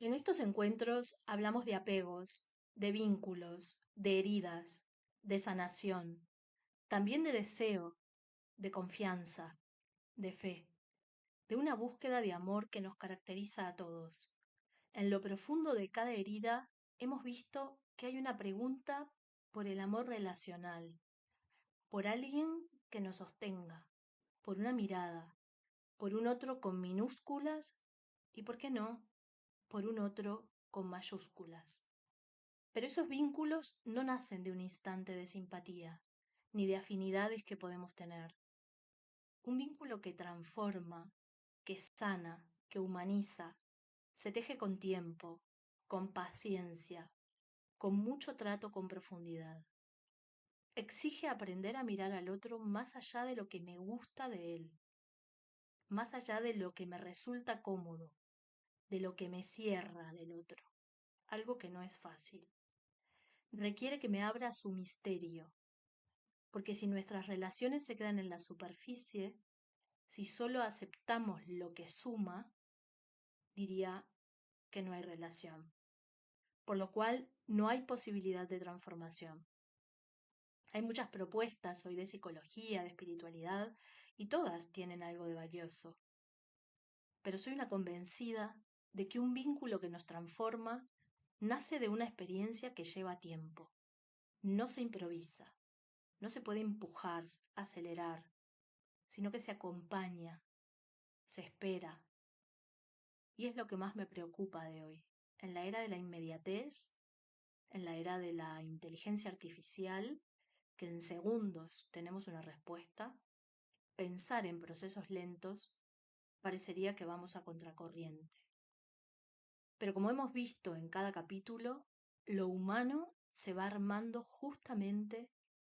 En estos encuentros hablamos de apegos, de vínculos, de heridas, de sanación, también de deseo, de confianza, de fe, de una búsqueda de amor que nos caracteriza a todos. En lo profundo de cada herida hemos visto que hay una pregunta por el amor relacional, por alguien que nos sostenga, por una mirada, por un otro con minúsculas y, ¿por qué no?, por un otro con mayúsculas. Pero esos vínculos no nacen de un instante de simpatía, ni de afinidades que podemos tener. Un vínculo que transforma, que sana, que humaniza, se teje con tiempo, con paciencia, con mucho trato con profundidad. Exige aprender a mirar al otro más allá de lo que me gusta de él, más allá de lo que me resulta cómodo, de lo que me cierra del otro, algo que no es fácil. Requiere que me abra a su misterio, porque si nuestras relaciones se quedan en la superficie, si solo aceptamos lo que suma, diría que no hay relación, por lo cual no hay posibilidad de transformación. Hay muchas propuestas hoy de psicología, de espiritualidad, y todas tienen algo de valioso. Pero soy una convencida de que un vínculo que nos transforma nace de una experiencia que lleva tiempo. No se improvisa, no se puede empujar, acelerar, sino que se acompaña, se espera. Y es lo que más me preocupa de hoy. En la era de la inmediatez, en la era de la inteligencia artificial, que en segundos tenemos una respuesta, pensar en procesos lentos parecería que vamos a contracorriente. Pero como hemos visto en cada capítulo, lo humano se va armando justamente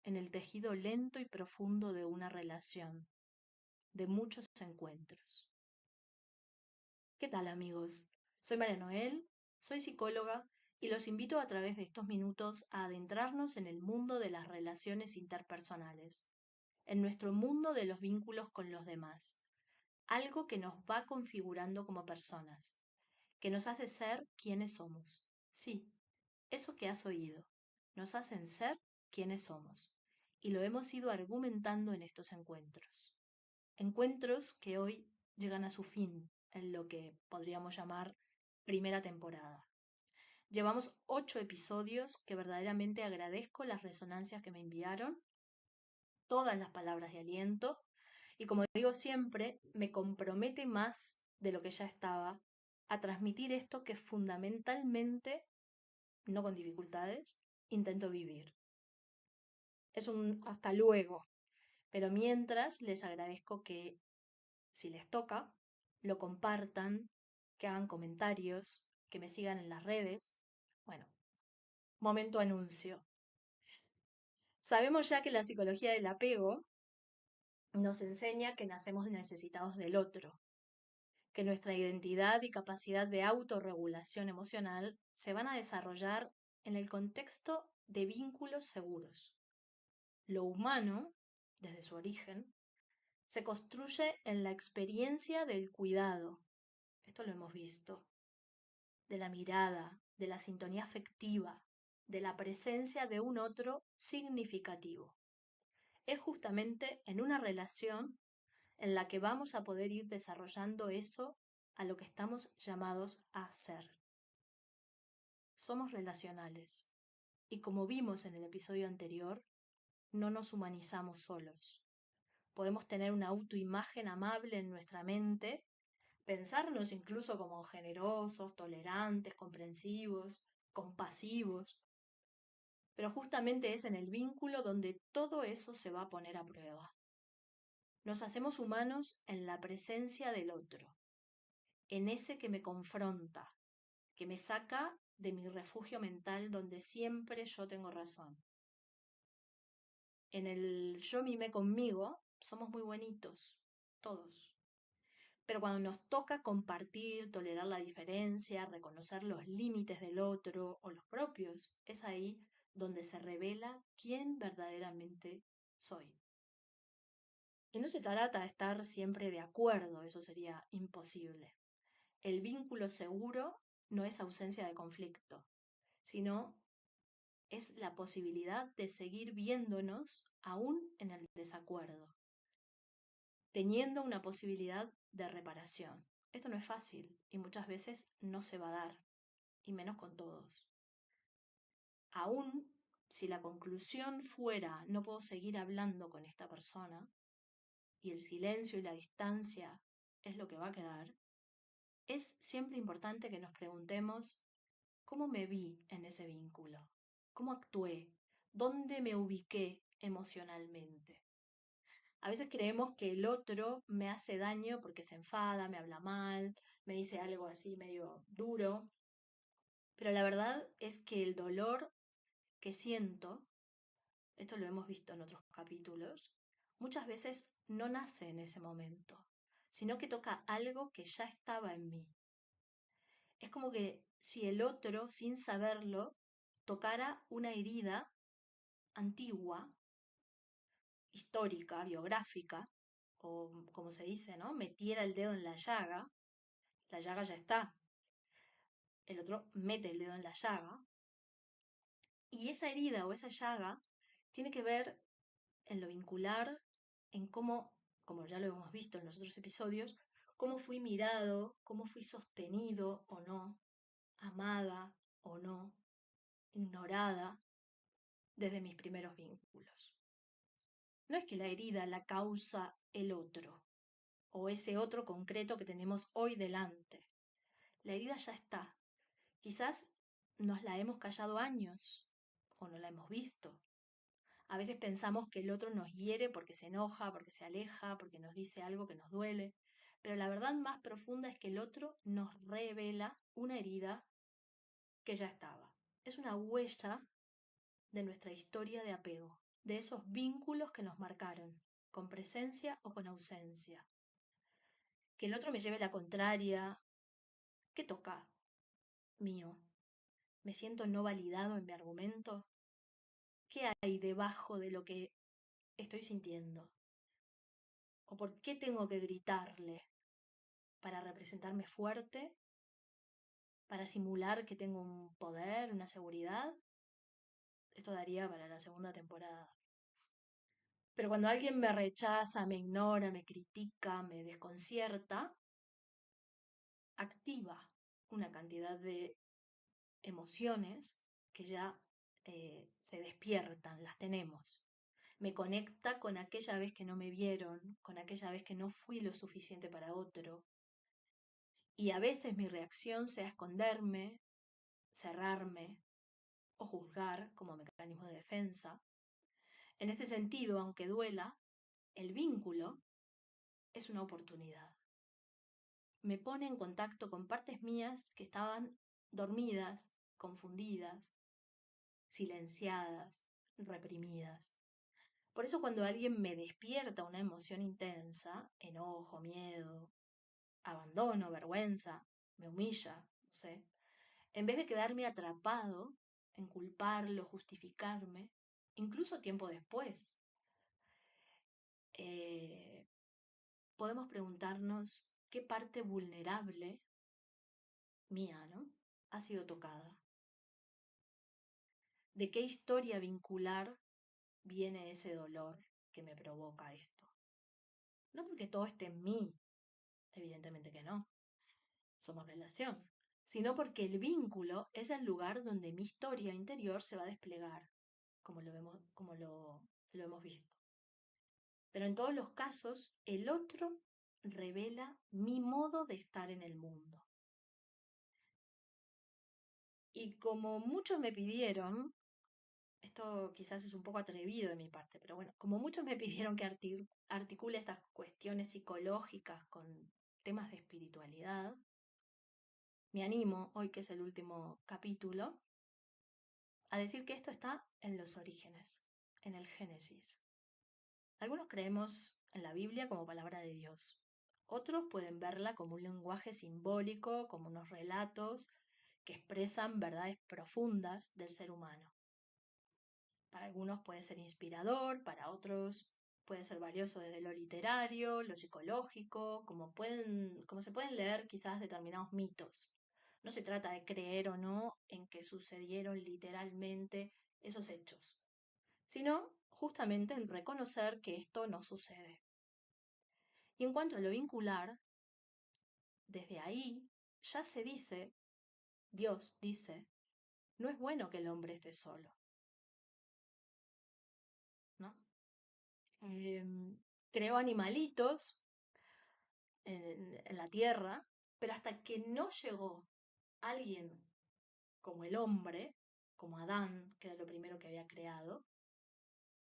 en el tejido lento y profundo de una relación, de muchos encuentros. ¿Qué tal, amigos? Soy María Noel, soy psicóloga y los invito a través de estos minutos a adentrarnos en el mundo de las relaciones interpersonales, en nuestro mundo de los vínculos con los demás, algo que nos va configurando como personas, que nos hace ser quienes somos. Sí, eso que has oído, nos hacen ser quienes somos, y lo hemos ido argumentando en estos encuentros. Encuentros que hoy llegan a su fin en lo que podríamos llamar primera temporada. Llevamos 8 episodios que verdaderamente agradezco las resonancias que me enviaron, todas las palabras de aliento, y como digo siempre, me compromete más de lo que ya estaba a transmitir esto que fundamentalmente, no con dificultades, intento vivir. Es un hasta luego, pero mientras les agradezco que, si les toca, lo compartan, que hagan comentarios, que me sigan en las redes. Bueno, momento anuncio. Sabemos ya que la psicología del apego nos enseña que nacemos necesitados del otro, que nuestra identidad y capacidad de autorregulación emocional se van a desarrollar en el contexto de vínculos seguros. Lo humano, desde su origen, se construye en la experiencia del cuidado. Esto lo hemos visto. De la mirada, de la sintonía afectiva, de la presencia de un otro significativo. Es justamente en una relación en la que vamos a poder ir desarrollando eso a lo que estamos llamados a ser. Somos relacionales y, como vimos en el episodio anterior, no nos humanizamos solos. Podemos tener una autoimagen amable en nuestra mente, pensarnos incluso como generosos, tolerantes, comprensivos, compasivos, pero justamente es en el vínculo donde todo eso se va a poner a prueba. Nos hacemos humanos en la presencia del otro, en ese que me confronta, que me saca de mi refugio mental donde siempre yo tengo razón. En el yo mimé conmigo somos muy buenitos, todos. Pero cuando nos toca compartir, tolerar la diferencia, reconocer los límites del otro o los propios, es ahí donde se revela quién verdaderamente soy. Y no se trata de estar siempre de acuerdo, eso sería imposible. El vínculo seguro no es ausencia de conflicto, sino es la posibilidad de seguir viéndonos aún en el desacuerdo, teniendo una posibilidad de reparación. Esto no es fácil y muchas veces no se va a dar, y menos con todos. Aún si la conclusión fuera no puedo seguir hablando con esta persona, y el silencio y la distancia es lo que va a quedar, es siempre importante que nos preguntemos cómo me vi en ese vínculo, cómo actué, dónde me ubiqué emocionalmente. A veces creemos que el otro me hace daño porque se enfada, me habla mal, me dice algo así medio duro, pero la verdad es que el dolor que siento, esto lo hemos visto en otros capítulos, muchas veces no nace en ese momento, sino que toca algo que ya estaba en mí. Es como que si el otro, sin saberlo, tocara una herida antigua, histórica, biográfica, o como se dice, ¿no? Metiera el dedo en la llaga ya está. El otro mete el dedo en la llaga, y esa herida o esa llaga tiene que ver en lo vincular, en cómo, como ya lo hemos visto en los otros episodios, cómo fui mirado, cómo fui sostenido o no, amada o no, ignorada desde mis primeros vínculos. No es que la herida la causa el otro o ese otro concreto que tenemos hoy delante. La herida ya está. Quizás nos la hemos callado años o no la hemos visto. A veces pensamos que el otro nos hiere porque se enoja, porque se aleja, porque nos dice algo que nos duele, pero la verdad más profunda es que el otro nos revela una herida que ya estaba. Es una huella de nuestra historia de apego, de esos vínculos que nos marcaron, con presencia o con ausencia. Que el otro me lleve la contraria, ¿qué toca mío? ¿Me siento no validado en mi argumento? ¿Qué hay debajo de lo que estoy sintiendo? ¿O por qué tengo que gritarle? ¿Para representarme fuerte? ¿Para simular que tengo un poder, una seguridad? Esto daría para la segunda temporada. Pero cuando alguien me rechaza, me ignora, me critica, me desconcierta, activa una cantidad de emociones que ya se despiertan, las tenemos. Me conecta con aquella vez que no me vieron, con aquella vez que no fui lo suficiente para otro. Y a veces mi reacción sea esconderme, cerrarme o juzgar como mecanismo de defensa. En este sentido, aunque duela, el vínculo es una oportunidad. Me pone en contacto con partes mías que estaban dormidas, confundidas, silenciadas, reprimidas. Por eso cuando alguien me despierta una emoción intensa, enojo, miedo, abandono, vergüenza, me humilla, no sé, en vez de quedarme atrapado en culparlo, justificarme, incluso tiempo después, eh, podemos preguntarnos qué parte vulnerable mía, ¿no? Ha sido tocada. ¿De qué historia vincular viene ese dolor que me provoca esto? No porque todo esté en mí, evidentemente que no, somos relación, sino porque el vínculo es el lugar donde mi historia interior se va a desplegar, lo hemos visto. Pero en todos los casos, el otro revela mi modo de estar en el mundo. Y como muchos me pidieron, esto quizás es un poco atrevido de mi parte, pero bueno, como muchos me pidieron que articule estas cuestiones psicológicas con temas de espiritualidad, me animo, hoy que es el último capítulo, a decir que esto está en los orígenes, en el Génesis. Algunos creemos en la Biblia como palabra de Dios. Otros pueden verla como un lenguaje simbólico, como unos relatos que expresan verdades profundas del ser humano. Para algunos puede ser inspirador, para otros puede ser valioso desde lo literario, lo psicológico, como se pueden leer quizás determinados mitos No se trata de creer o no en que sucedieron literalmente esos hechos, sino justamente en reconocer que esto no sucede. Y en cuanto a lo vincular, desde ahí ya se dice, Dios dice, no es bueno que el hombre esté solo, ¿no? Creó animalitos en la tierra, pero hasta que no llegó alguien como el hombre, como Adán, que era lo primero que había creado,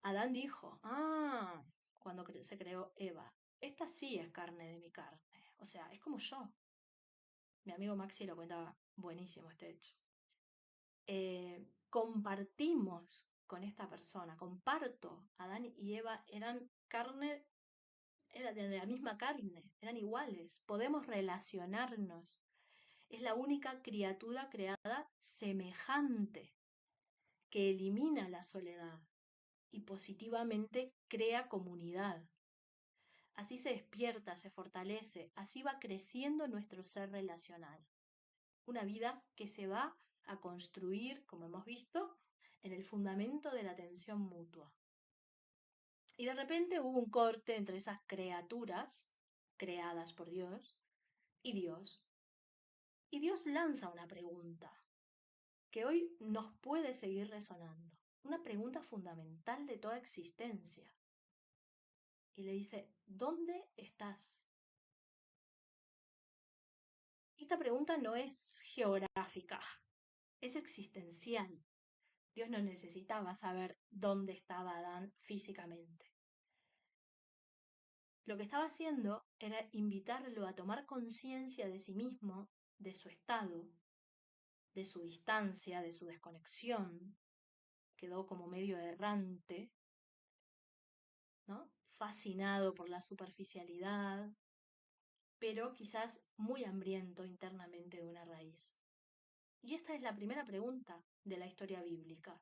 Adán dijo, cuando se creó Eva, esta sí es carne de mi carne, o sea, es como yo. Mi amigo Maxi lo cuenta buenísimo este hecho. Compartimos con esta persona, comparto, Adán y Eva eran carne, era de la misma carne, eran iguales, podemos relacionarnos. Es la única criatura creada semejante, que elimina la soledad y positivamente crea comunidad. Así se despierta, se fortalece, así va creciendo nuestro ser relacional. Una vida que se va a construir, como hemos visto, en el fundamento de la atención mutua. Y de repente hubo un corte entre esas criaturas creadas por Dios y Dios. Y Dios lanza una pregunta que hoy nos puede seguir resonando. Una pregunta fundamental de toda existencia. Y le dice, ¿dónde estás? Esta pregunta no es geográfica, es existencial. Dios no necesitaba saber dónde estaba Adán físicamente. Lo que estaba haciendo era invitarlo a tomar conciencia de sí mismo, de su estado, de su distancia, de su desconexión. Quedó como medio errante, ¿no? Fascinado por la superficialidad, pero quizás muy hambriento internamente de una raíz. Y esta es la primera pregunta de la historia bíblica.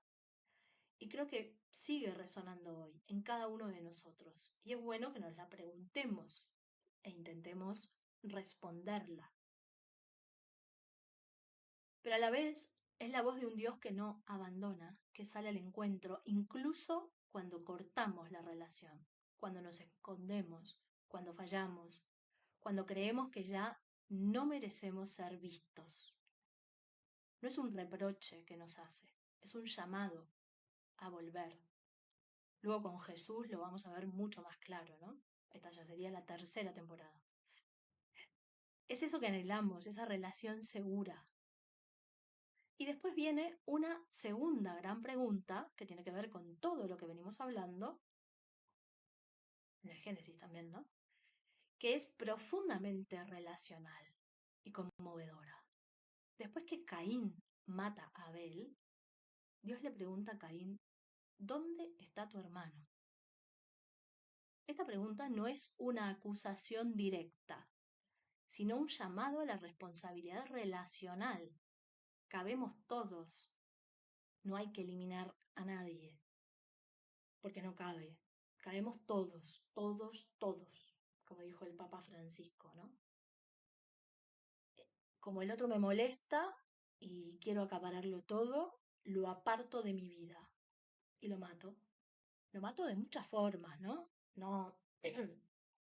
Y creo que sigue resonando hoy en cada uno de nosotros. Y es bueno que nos la preguntemos e intentemos responderla. Pero a la vez es la voz de un Dios que no abandona, que sale al encuentro, incluso cuando cortamos la relación, cuando nos escondemos, cuando fallamos, cuando creemos que ya no merecemos ser vistos. No es un reproche que nos hace, es un llamado a volver. Luego con Jesús lo vamos a ver mucho más claro, ¿no? Esta ya sería la tercera temporada. Es eso que anhelamos, esa relación segura. Y después viene una segunda gran pregunta que tiene que ver con todo lo que venimos hablando, en el Génesis también, ¿no? Que es profundamente relacional y conmovedora. Después que Caín mata a Abel, Dios le pregunta a Caín, ¿dónde está tu hermano? Esta pregunta no es una acusación directa, sino un llamado a la responsabilidad relacional. Cabemos todos, no hay que eliminar a nadie, porque no cabe. Cabemos todos, todos, todos, como dijo el Papa Francisco, ¿no? Como el otro me molesta y quiero acapararlo todo, lo aparto de mi vida y lo mato. Lo mato de muchas formas, ¿no? No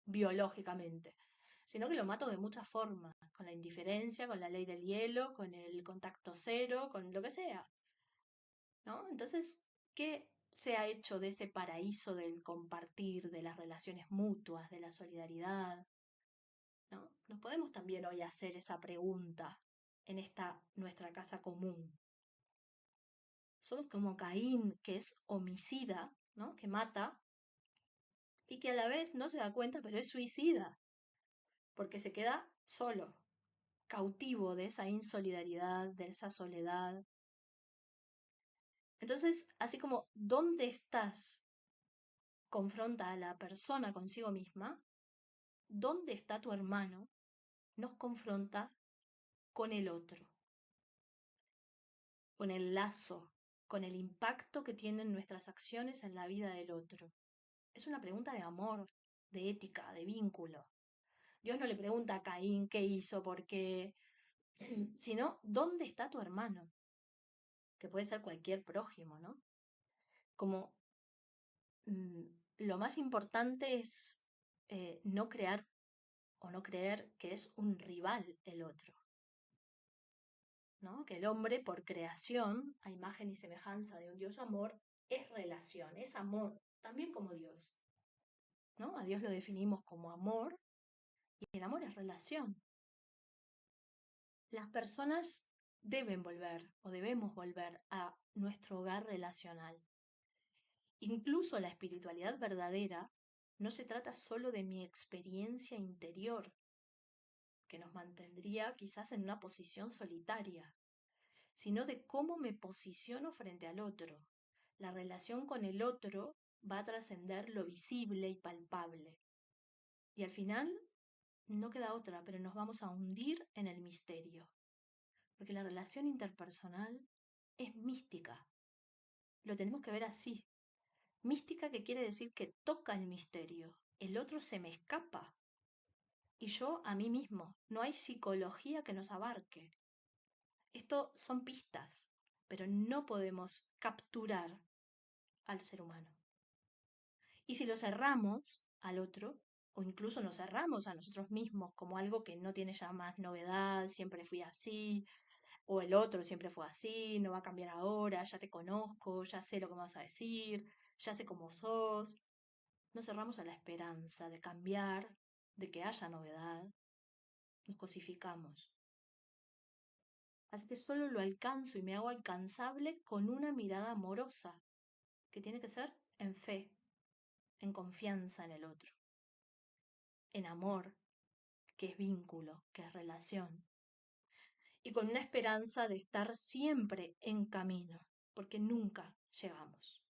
biológicamente, sino que lo mato de muchas formas, con la indiferencia, con la ley del hielo, con el contacto cero, con lo que sea, ¿no? Entonces, ¿qué se ha hecho de ese paraíso del compartir, de las relaciones mutuas, de la solidaridad? ¿No? Nos podemos también hoy hacer esa pregunta en esta nuestra casa común. Somos como Caín, que es homicida, ¿no? Que mata y que a la vez no se da cuenta, pero es suicida, porque se queda solo, cautivo de esa insolidaridad, de esa soledad. Entonces, así como ¿dónde estás? Confronta a la persona consigo misma, ¿dónde está tu hermano? Nos confronta con el otro, con el lazo, con el impacto que tienen nuestras acciones en la vida del otro. Es una pregunta de amor, de ética, de vínculo. Dios no le pregunta a Caín qué hizo, por qué, sino ¿dónde está tu hermano? Que puede ser cualquier prójimo, ¿no? Como mm, lo más importante es no crear o no creer que es un rival el otro, ¿no? Que el hombre, por creación, a imagen y semejanza de un Dios amor, es relación, es amor, también como Dios, ¿no? A Dios lo definimos como amor y el amor es relación. Las personas deben volver o debemos volver a nuestro hogar relacional. Incluso la espiritualidad verdadera no se trata solo de mi experiencia interior, que nos mantendría quizás en una posición solitaria, sino de cómo me posiciono frente al otro. La relación con el otro va a trascender lo visible y palpable. Y al final no queda otra, pero nos vamos a hundir en el misterio, porque la relación interpersonal es mística. Lo tenemos que ver así. Mística que quiere decir que toca el misterio. El otro se me escapa. Y yo a mí mismo. No hay psicología que nos abarque. Esto son pistas, pero no podemos capturar al ser humano. Y si lo cerramos al otro, o incluso nos cerramos a nosotros mismos como algo que no tiene ya más novedad, siempre fui así, o el otro siempre fue así, no va a cambiar ahora, ya te conozco, ya sé lo que me vas a decir, ya sé cómo sos, nos cerramos a la esperanza de cambiar, de que haya novedad, nos cosificamos. Así que solo lo alcanzo y me hago alcanzable con una mirada amorosa, que tiene que ser en fe, en confianza en el otro, en amor, que es vínculo, que es relación, y con una esperanza de estar siempre en camino, porque nunca llegamos.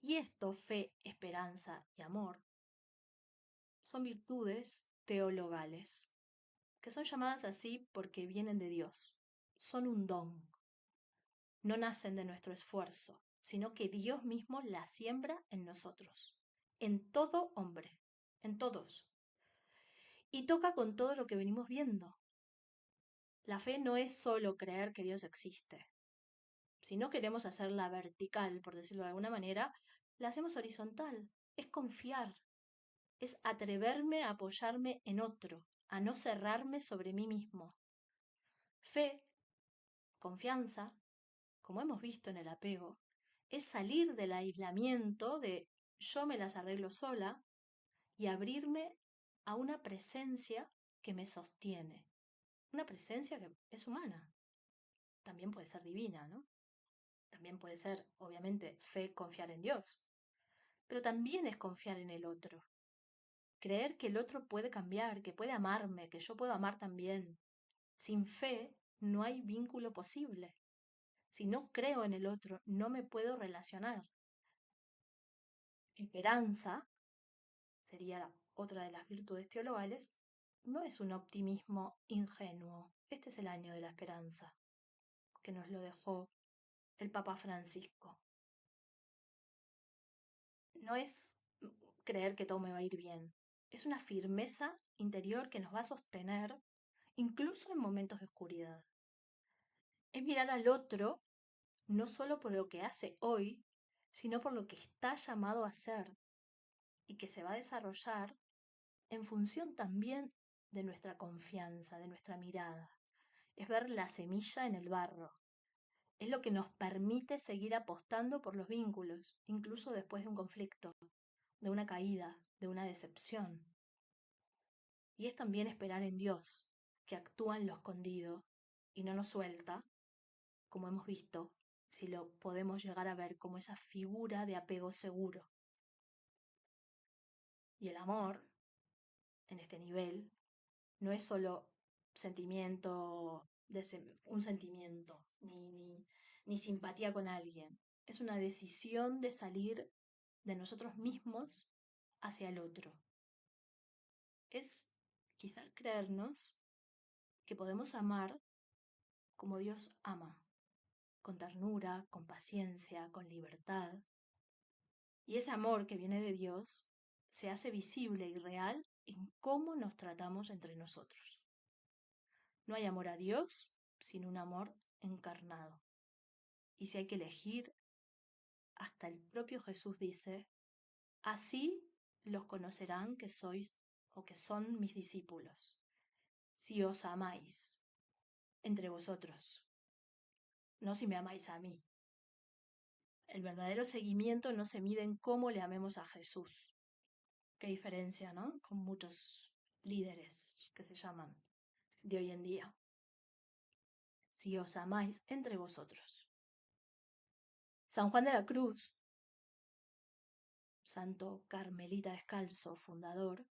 Y esto, fe, esperanza y amor, son virtudes teologales, que son llamadas así porque vienen de Dios. Son un don. No nacen de nuestro esfuerzo, sino que Dios mismo las siembra en nosotros, en todo hombre, en todos. Y toca con todo lo que venimos viendo. La fe no es solo creer que Dios existe. Si no queremos hacerla vertical, por decirlo de alguna manera, la hacemos horizontal. Es confiar, es atreverme a apoyarme en otro, a no cerrarme sobre mí mismo. Fe, confianza, como hemos visto en el apego, es salir del aislamiento de yo me las arreglo sola y abrirme a una presencia que me sostiene. Una presencia que es humana, también puede ser divina, ¿no? También puede ser, obviamente, fe, confiar en Dios, pero también es confiar en el otro. Creer que el otro puede cambiar, que puede amarme, que yo puedo amar también. Sin fe no hay vínculo posible. Si no creo en el otro, no me puedo relacionar. Esperanza, sería otra de las virtudes teologales, no es un optimismo ingenuo. Este es el año de la esperanza, que nos lo dejó el Papa Francisco. No es creer que todo me va a ir bien. Es una firmeza interior que nos va a sostener incluso en momentos de oscuridad. Es mirar al otro no solo por lo que hace hoy, sino por lo que está llamado a ser y que se va a desarrollar en función también de nuestra confianza, de nuestra mirada. Es ver la semilla en el barro. Es lo que nos permite seguir apostando por los vínculos, incluso después de un conflicto, de una caída, de una decepción. Y es también esperar en Dios, que actúa en lo escondido y no nos suelta, como hemos visto, si lo podemos llegar a ver como esa figura de apego seguro. Y el amor, en este nivel, no es solo sentimiento, un sentimiento, ni simpatía con alguien. Es una decisión de salir de nosotros mismos hacia el otro. Es quizás creernos que podemos amar como Dios ama, con ternura, con paciencia, con libertad. Y ese amor que viene de Dios se hace visible y real en cómo nos tratamos entre nosotros. No hay amor a Dios sin un amor encarnado. Y si hay que elegir, hasta el propio Jesús dice, así los conocerán que sois o que son mis discípulos, si os amáis entre vosotros, no si me amáis a mí. El verdadero seguimiento no se mide en cómo le amemos a Jesús. Qué diferencia, ¿no? Con muchos líderes que se llaman de hoy en día. Si os amáis entre vosotros. San Juan de la Cruz, santo carmelita descalzo, fundador,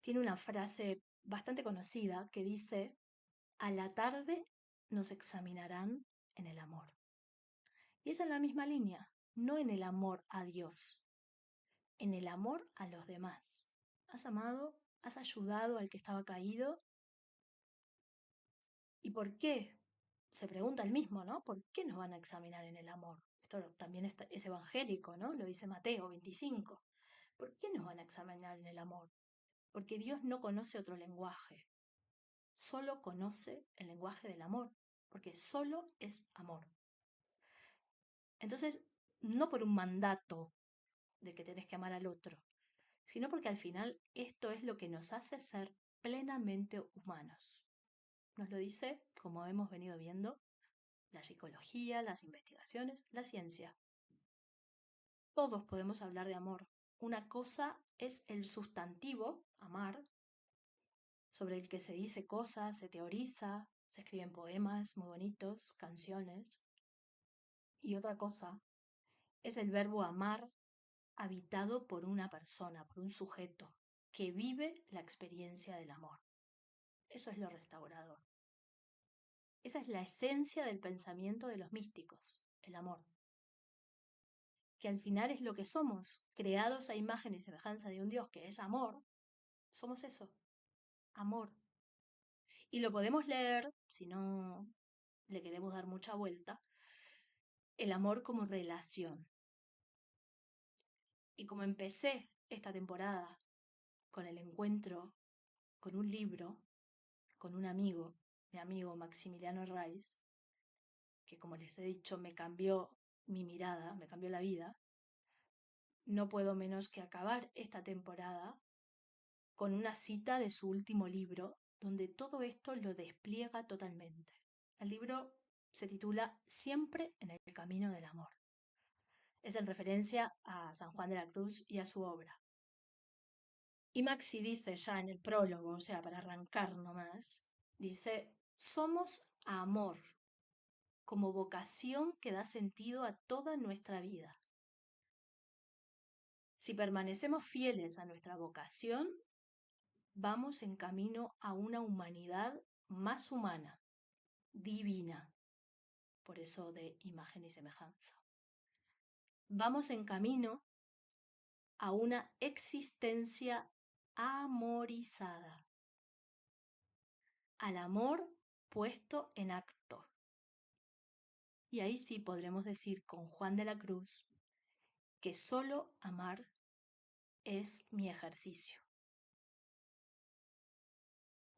tiene una frase bastante conocida que dice, a la tarde nos examinarán en el amor. Y esa es la misma línea, no en el amor a Dios, en el amor a los demás. ¿Has amado? ¿Has ayudado al que estaba caído? ¿Y por qué? Se pregunta el mismo, ¿no? ¿Por qué nos van a examinar en el amor? Esto también es evangélico, ¿no? Lo dice Mateo 25. ¿Por qué nos van a examinar en el amor? Porque Dios no conoce otro lenguaje. Solo conoce el lenguaje del amor, porque solo es amor. Entonces, no por un mandato de que tenés que amar al otro, sino porque al final esto es lo que nos hace ser plenamente humanos. Nos lo dice, como hemos venido viendo, la psicología, las investigaciones, la ciencia. Todos podemos hablar de amor. Una cosa es el sustantivo, amar, sobre el que se dice cosas, se teoriza, se escriben poemas muy bonitos, canciones. Y otra cosa es el verbo amar habitado por una persona, por un sujeto, que vive la experiencia del amor. Eso es lo restaurador. Esa es la esencia del pensamiento de los místicos, el amor. Que al final es lo que somos, creados a imagen y semejanza de un Dios que es amor, somos eso, amor. Y lo podemos leer, si no le queremos dar mucha vuelta, el amor como relación. Y como empecé esta temporada con el encuentro con un libro, con un amigo, mi amigo Maximiliano Reis, que como les he dicho me cambió mi mirada, me cambió la vida, no puedo menos que acabar esta temporada con una cita de su último libro, donde todo esto lo despliega totalmente. El libro se titula Siempre en el camino del amor. Es en referencia a San Juan de la Cruz y a su obra. Y Maxi dice ya en el prólogo, o sea, para arrancar nomás, dice, somos amor, como vocación que da sentido a toda nuestra vida. Si permanecemos fieles a nuestra vocación, vamos en camino a una humanidad más humana, divina, por eso de imagen y semejanza. Vamos en camino a una existencia amorizada, al amor puesto en acto. Y ahí sí podremos decir con Juan de la Cruz que solo amar es mi ejercicio.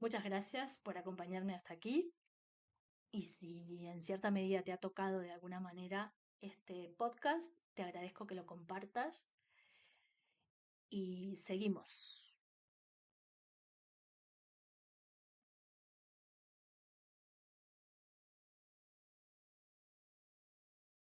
Muchas gracias por acompañarme hasta aquí y si en cierta medida te ha tocado de alguna manera este podcast, te agradezco que lo compartas y seguimos.